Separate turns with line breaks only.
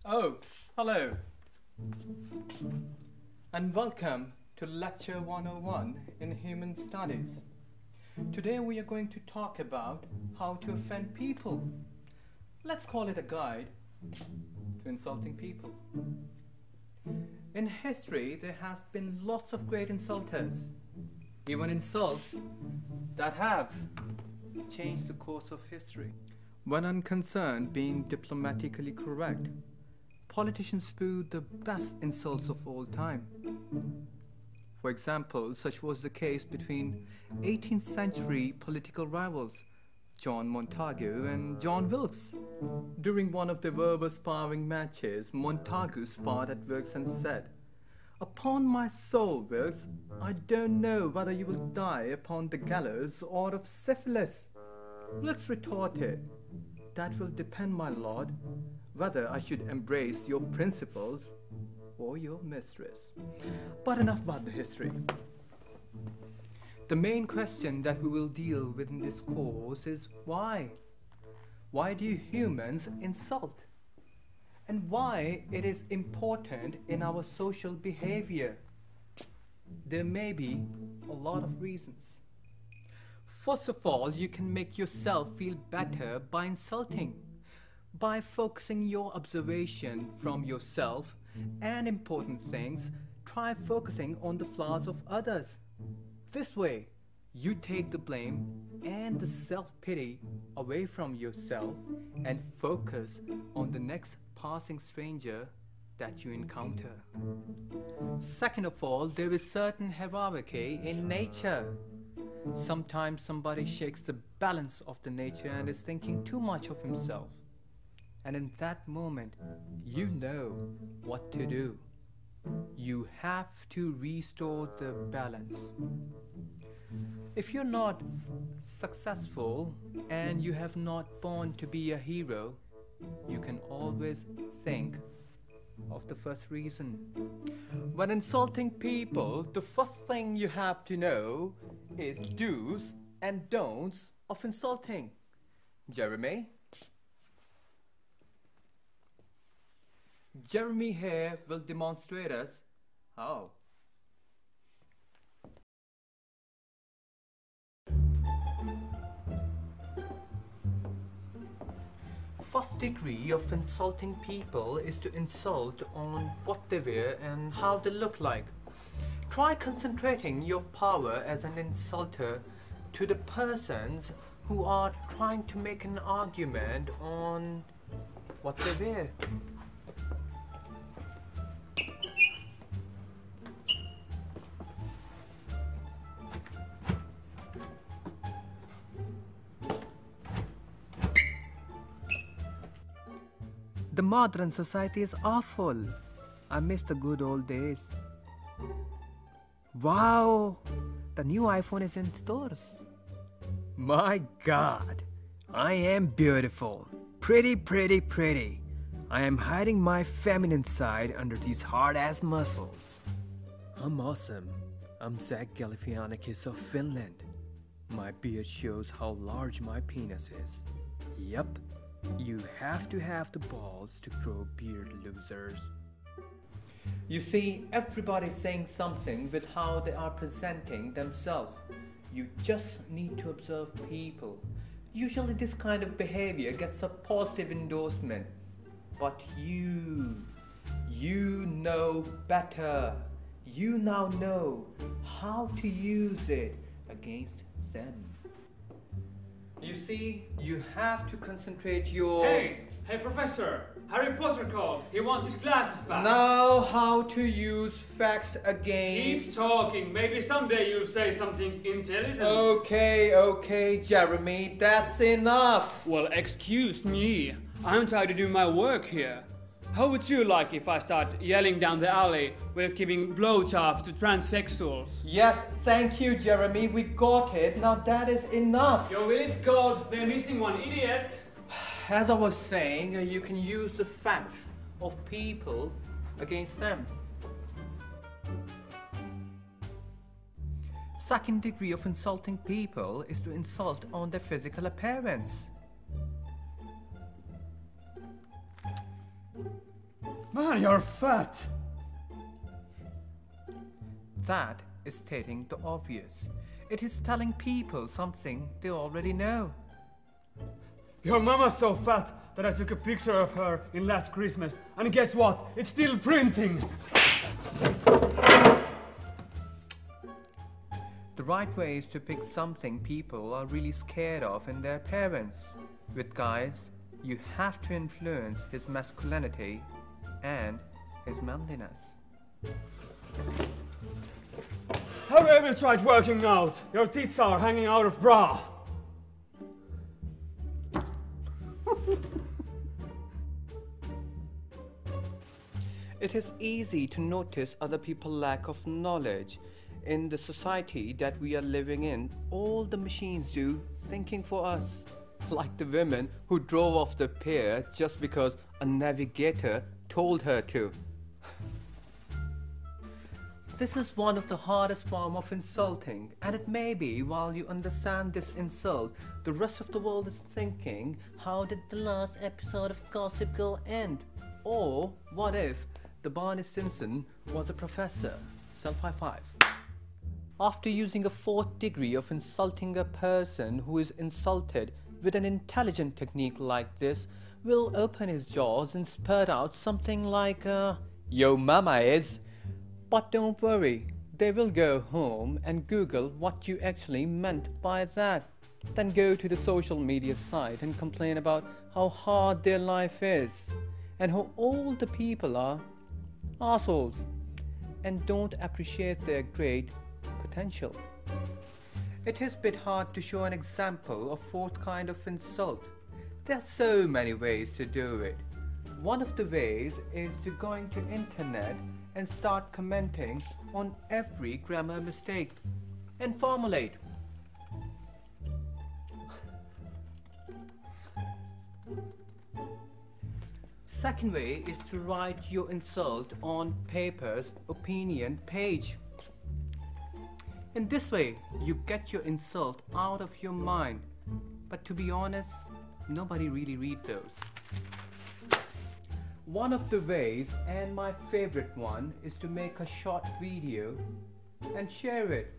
Oh, hello, and welcome to Lecture 101 in Human Studies. Today we are going to talk about how to offend people. Let's call it a guide to insulting people. In history, there has been lots of great insulters, even insults that have changed the course of history. When unconcerned being diplomatically correct, politicians spewed the best insults of all time. For example, such was the case between 18th century political rivals John Montagu and John Wilkes. During one of their verbal sparring matches, Montagu sparred at Wilkes and said, "Upon my soul, Wilkes, I don't know whether you will die upon the gallows or of syphilis." Wilkes retorted, "That will depend, my lord, whether I should embrace your principles or your mistress." But enough about the history. The main question that we will deal with in this course is why? Why do humans insult? And why it is important in our social behavior? There may be a lot of reasons. First of all, you can make yourself feel better by insulting, by focusing your observation from yourself and important things. Try focusing on the flaws of others. This way, you take the blame and the self-pity away from yourself and focus on the next passing stranger that you encounter. Second of all, there is certain hierarchy in nature. Sometimes somebody shakes the balance of the nature and is thinking too much of himself. And in that moment, you know what to do. You have to restore the balance. If you're not successful and you have not born to be a hero, you can always think of the first reason. When insulting people, the first thing you have to know is do's and don'ts of insulting. Jeremy? Jeremy here will demonstrate us how. First degree of insulting people is to insult on what they wear and how they look like. Try concentrating your power as an insulter to the persons who are trying to make an argument on what they wear. The modern society is awful. I miss the good old days. Wow! The new iPhone is in stores. My God! I am beautiful. Pretty, pretty, pretty. I am hiding my feminine side under these hard-ass muscles. I'm awesome. I'm Zach Galifianakis of Finland. My beard shows how large my penis is. Yep. You have to have the balls to grow beard, losers. You see, everybody's saying something with how they are presenting themselves. You just need to observe people. Usually this kind of behavior gets a positive endorsement. But you know better. You now know how to use it against them. You see, you have to concentrate your...
Hey, Professor! Harry Potter called. He wants his glasses back.
Now how to use facts against...
Keep talking. Maybe someday you'll say something intelligent.
Okay, Jeremy, that's enough.
Well, excuse me. I'm trying to do my work here. How would you like if I start yelling down the alley while giving blowjobs to transsexuals?
Yes, thank you, Jeremy. We got it. Now that is enough.
Your village called. They're missing one idiot.
As I was saying, you can use the facts of people against them. Second degree of insulting people is to insult on their physical appearance.
Man, you're fat!
That is stating the obvious. It is telling people something they already know.
Your mama's so fat that I took a picture of her in last Christmas, and guess what? It's still printing!
The right way is to pick something people are really scared of in their parents. With guys, you have to influence his masculinity and his manliness.
Have you ever tried working out? Your tits are hanging out of bra.
It is easy to notice other people's lack of knowledge. In the society that we are living in, all the machines do thinking for us. Like the women who drove off the pier just because a navigator told her to. This is one of the hardest forms of insulting, and it may be while you understand this insult, the rest of the world is thinking, how did the last episode of Gossip Girl end? Or what if the Barney Stinson was a professor? Self-high five. After using a fourth degree of insulting a person who is insulted with an intelligent technique like this, will open his jaws and spurt out something like, yo mama is. But don't worry, they will go home and Google what you actually meant by that. Then go to the social media site and complain about how hard their life is and how all the people are assholes and don't appreciate their great potential. It is a bit hard to show an example of fourth kind of insult. There are so many ways to do it. One of the ways is to go into internet and start commenting on every grammar mistake and formulate. Second way is to write your insult on paper's opinion page. In this way, you get your insult out of your mind. But to be honest, nobody really reads those. One of the ways, and my favorite one, is to make a short video and share it.